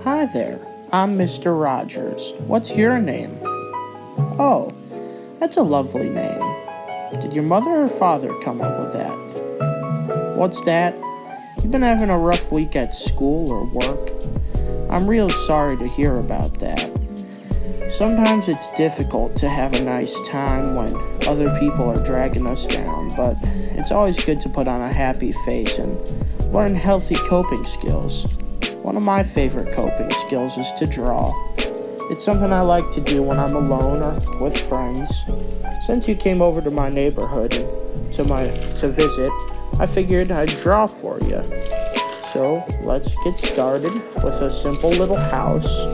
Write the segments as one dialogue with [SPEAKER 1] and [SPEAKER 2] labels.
[SPEAKER 1] Hi there, I'm Mr. Rogers. What's your name? Oh, that's a lovely name. Did your mother or father come up with that? What's that? You've been having a rough week at school or work? I'm real sorry to hear about that. Sometimes it's difficult to have a nice time when other people are dragging us down, but it's always good to put on a happy face and learn healthy coping skills. One of my favorite coping skills is to draw. It's something I like to do when I'm alone or with friends. Since you came over to my neighborhood to visit, I figured I'd draw for you. So let's get started with a simple little house,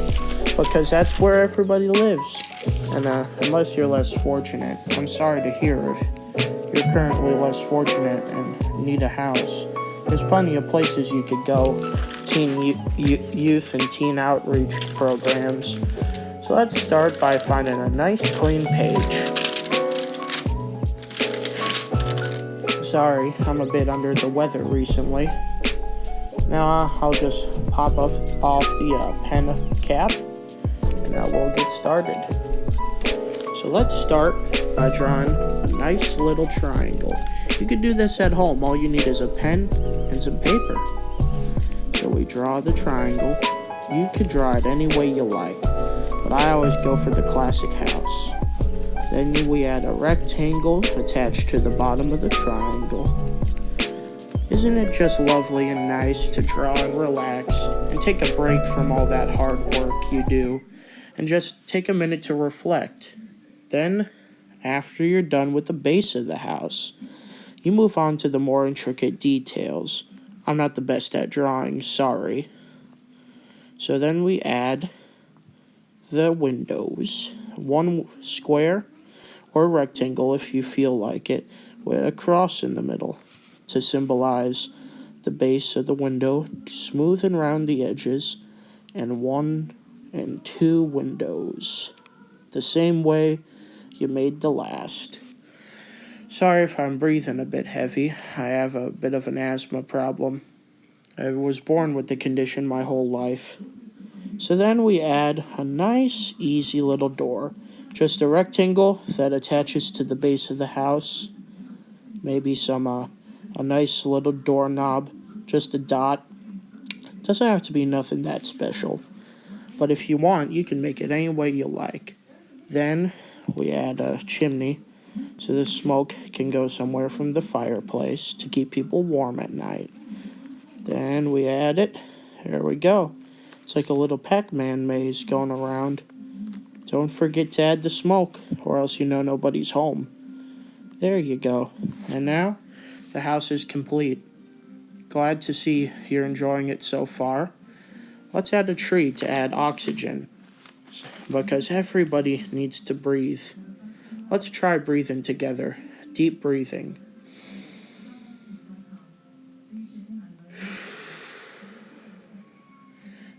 [SPEAKER 1] because that's where everybody lives. And unless you're less fortunate, I'm sorry to hear if you're currently less fortunate and need a house. There's plenty of places you could go, youth and teen outreach programs. So let's start by finding a nice clean page. Sorry, I'm a bit under the weather recently. Now I'll just pop off the pen cap, and now we'll get started. So let's start by drawing a nice little triangle. You can do this at home. All you need is a pen and some paper. So we draw the triangle. You can draw it any way you like, but I always go for the classic house. Then we add a rectangle attached to the bottom of the triangle. Isn't it just lovely and nice to draw and relax and take a break from all that hard work you do and just take a minute to reflect? Then, after you're done with the base of the house, you move on to the more intricate details. I'm not the best at drawing, sorry. So then we add the windows. One square or rectangle if you feel like it, with a cross in the middle to symbolize the base of the window, smooth and round the edges, and 1 and 2 windows, the same way you made the last. Sorry if I'm breathing a bit heavy. I have a bit of an asthma problem. I was born with the condition my whole life. So then we add a nice, easy little door. Just a rectangle that attaches to the base of the house. Maybe a nice little doorknob, just a dot. Doesn't have to be nothing that special. But if you want, you can make it any way you like. Then we add a chimney so the smoke can go somewhere from the fireplace to keep people warm at night. Then we add it. There we go. It's like a little Pac-Man maze going around. Don't forget to add the smoke, or else you know nobody's home. There you go. And now, the house is complete. Glad to see you're enjoying it so far. Let's add a tree to add oxygen, because everybody needs to breathe. Let's try breathing together. Deep breathing.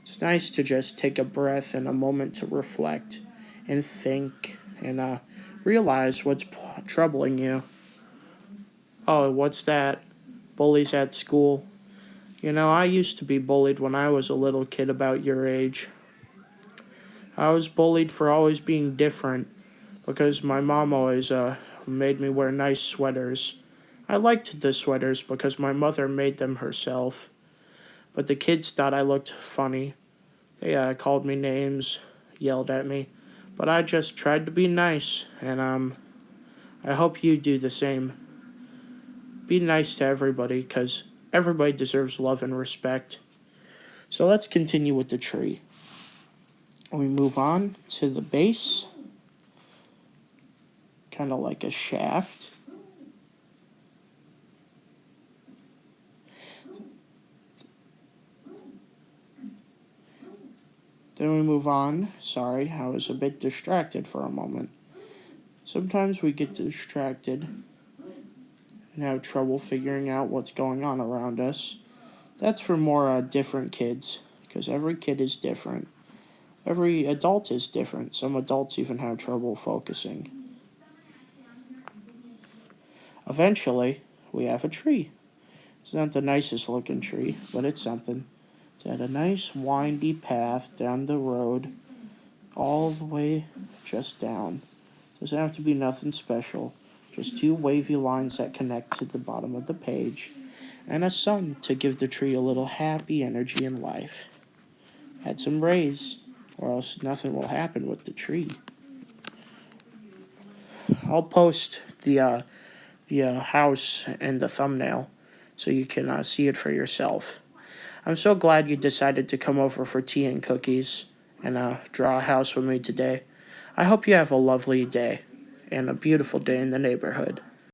[SPEAKER 1] It's nice to just take a breath and a moment to reflect and think and realize what's troubling you. Oh, what's that? Bullies at school. You know, I used to be bullied when I was a little kid about your age. I was bullied for always being different because my mom always made me wear nice sweaters. I liked the sweaters because my mother made them herself. But the kids thought I looked funny. They called me names, yelled at me. But I just tried to be nice, and I hope you do the same. Be nice to everybody, because everybody deserves love and respect. So let's continue with the tree. We move on to the base, kind of like a shaft. Then we move on. Sorry, I was a bit distracted for a moment. Sometimes we get distracted and have trouble figuring out what's going on around us. That's for more different kids, because every kid is different. Every adult is different. Some adults even have trouble focusing. Eventually, we have a tree. It's not the nicest looking tree, but it's something. It's at a nice windy path down the road, all the way just down. Doesn't have to be nothing special. Just two wavy lines that connect to the bottom of the page, and a sun to give the tree a little happy energy in life. Add some rays, or else nothing will happen with the tree. I'll post the house in the thumbnail so you can see it for yourself. I'm so glad you decided to come over for tea and cookies and draw a house with me today. I hope you have a lovely day and a beautiful day in the neighborhood.